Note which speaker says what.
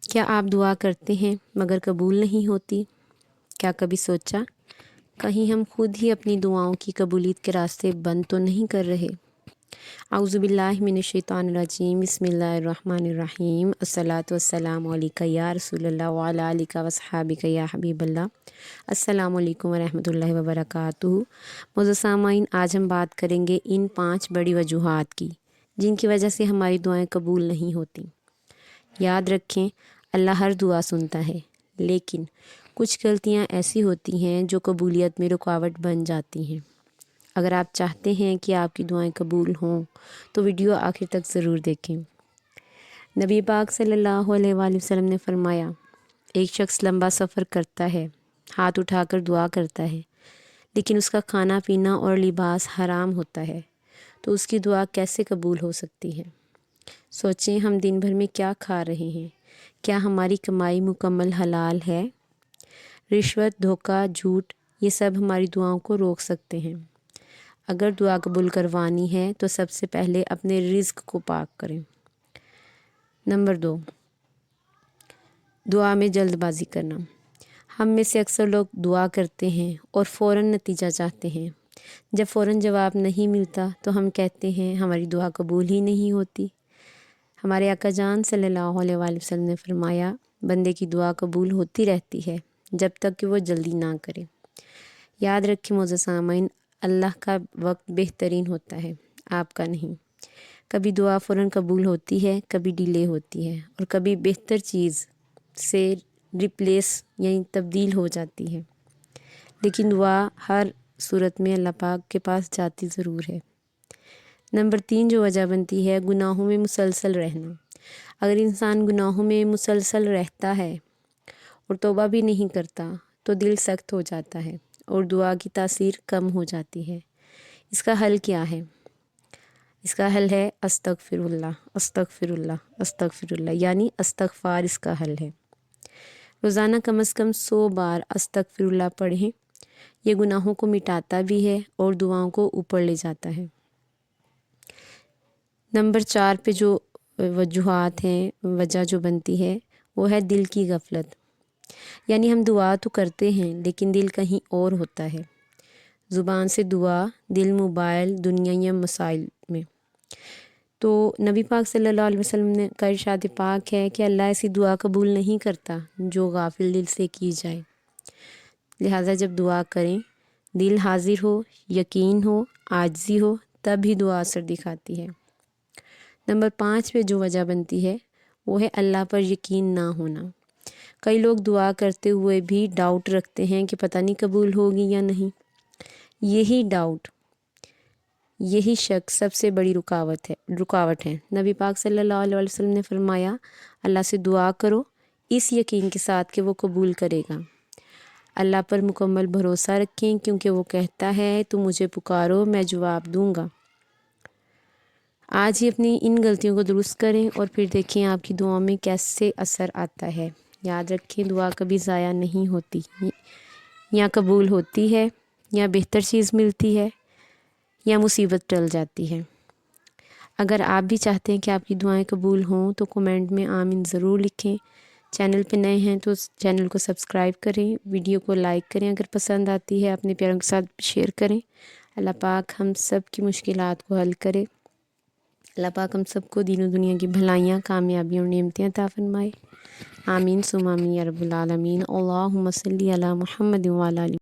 Speaker 1: کیا آپ دعا کرتے ہیں مگر قبول نہیں ہوتی؟ کیا کبھی سوچا کہیں ہم خود ہی اپنی دعاؤں کی قبولیت کے راستے بند تو نہیں کر رہے؟ اعوذ باللہ من الشیطان الرجیم، بسم اللہ الرحمن الرحیم، الصلاۃ والسلام علیکہ یا رسول اللہ وعلی آلک واصحابک یا حبیب اللہ۔ السلام علیکم ورحمۃ اللہ وبرکاتہ۔ معزز سامعین، آج ہم بات کریں گے ان 5 بڑی وجوہات کی جن کی وجہ سے ہماری دعائیں قبول نہیں ہوتی۔ یاد رکھیں، اللہ ہر دعا سنتا ہے، لیکن کچھ غلطیاں ایسی ہوتی ہیں جو قبولیت میں رکاوٹ بن جاتی ہیں۔ اگر آپ چاہتے ہیں کہ آپ کی دعائیں قبول ہوں تو ویڈیو آخر تک ضرور دیکھیں۔ نبی پاک صلی اللہ علیہ وآلہ وسلم نے فرمایا، ایک شخص لمبا سفر کرتا ہے، ہاتھ اٹھا کر دعا کرتا ہے، لیکن اس کا کھانا پینا اور لباس حرام ہوتا ہے، تو اس کی دعا کیسے قبول ہو سکتی ہے؟ سوچیں، ہم دن بھر میں کیا کھا رہے ہیں؟ کیا ہماری کمائی مکمل حلال ہے؟ رشوت، دھوکہ، جھوٹ، یہ سب ہماری دعاؤں کو روک سکتے ہیں۔ اگر دعا قبول کروانی ہے تو سب سے پہلے اپنے رزق کو پاک کریں۔ نمبر 2، دعا میں جلد بازی کرنا۔ ہم میں سے اکثر لوگ دعا کرتے ہیں اور فوراً نتیجہ چاہتے ہیں۔ جب فوراً جواب نہیں ملتا تو ہم کہتے ہیں ہماری دعا قبول ہی نہیں ہوتی۔ ہمارے آقا جان صلی اللہ علیہ وآلہ وسلم نے فرمایا، بندے کی دعا قبول ہوتی رہتی ہے جب تک کہ وہ جلدی نہ کرے۔ یاد رکھیں معزز سامعین، اللہ کا وقت بہترین ہوتا ہے، آپ کا نہیں۔ کبھی دعا فوراً قبول ہوتی ہے، کبھی ڈیلے ہوتی ہے، اور کبھی بہتر چیز سے ریپلیس یعنی تبدیل ہو جاتی ہے، لیکن دعا ہر صورت میں اللہ پاک کے پاس جاتی ضرور ہے۔ نمبر 3 جو وجہ بنتی ہے، گناہوں میں مسلسل رہنا۔ اگر انسان گناہوں میں مسلسل رہتا ہے اور توبہ بھی نہیں کرتا تو دل سخت ہو جاتا ہے اور دعا کی تاثیر کم ہو جاتی ہے۔ اس کا حل کیا ہے؟ اس کا حل ہے استغفر اللہ، استغفر اللہ، استغفر اللہ، یعنی استغفار اس کا حل ہے۔ روزانہ کم از کم 100 بار استغفر اللہ پڑھیں، یہ گناہوں کو مٹاتا بھی ہے اور دعاؤں کو اوپر لے جاتا ہے۔ نمبر 4 پہ جو وجوہات ہیں، وجہ جو بنتی ہے، وہ ہے دل کی غفلت۔ یعنی ہم دعا تو کرتے ہیں لیکن دل کہیں اور ہوتا ہے۔ زبان سے دعا، دل موبائل، دنیا یا مسائل میں۔ تو نبی پاک صلی اللہ علیہ وسلم نے کا ارشاد پاک ہے کہ اللہ ایسی دعا قبول نہیں کرتا جو غافل دل سے کی جائے۔ لہٰذا جب دعا کریں، دل حاضر ہو، یقین ہو، عاجزی ہو، تب ہی دعا اثر دکھاتی ہے۔ نمبر 5 پہ جو وجہ بنتی ہے وہ ہے اللہ پر یقین نہ ہونا۔ کئی لوگ دعا کرتے ہوئے بھی ڈاؤٹ رکھتے ہیں کہ پتہ نہیں قبول ہوگی یا نہیں۔ یہی ڈاؤٹ، یہی شک سب سے بڑی رکاوٹ ہے۔ نبی پاک صلی اللہ علیہ وسلم نے فرمایا، اللہ سے دعا کرو اس یقین کے ساتھ کہ وہ قبول کرے گا۔ اللہ پر مکمل بھروسہ رکھیں کیونکہ وہ کہتا ہے تم مجھے پکارو میں جواب دوں گا۔ آج ہی اپنی ان غلطیوں کو درست کریں اور پھر دیکھیں آپ کی دعاؤں میں کیسے اثر آتا ہے۔ یاد رکھیں، دعا کبھی ضائع نہیں ہوتی، یا قبول ہوتی ہے، یا بہتر چیز ملتی ہے، یا مصیبت ٹل جاتی ہے۔ اگر آپ بھی چاہتے ہیں کہ آپ کی دعائیں قبول ہوں تو کمنٹ میں آمین ضرور لکھیں۔ چینل پہ نئے ہیں تو چینل کو سبسکرائب کریں، ویڈیو کو لائک کریں، اگر پسند آتی ہے اپنے پیاروں کے ساتھ شیئر کریں۔ اللہ پاک ہم سب کی مشکلات کو حل کرے۔ اللہ پاک ہم سب کو دین و دنیا کی بھلائیاں، کامیابیاں اور نعمتیں عطا فرمائے۔ آمین ثم آمین یا رب العالمین۔ اللہم صلی علی محمد وعلی آلہ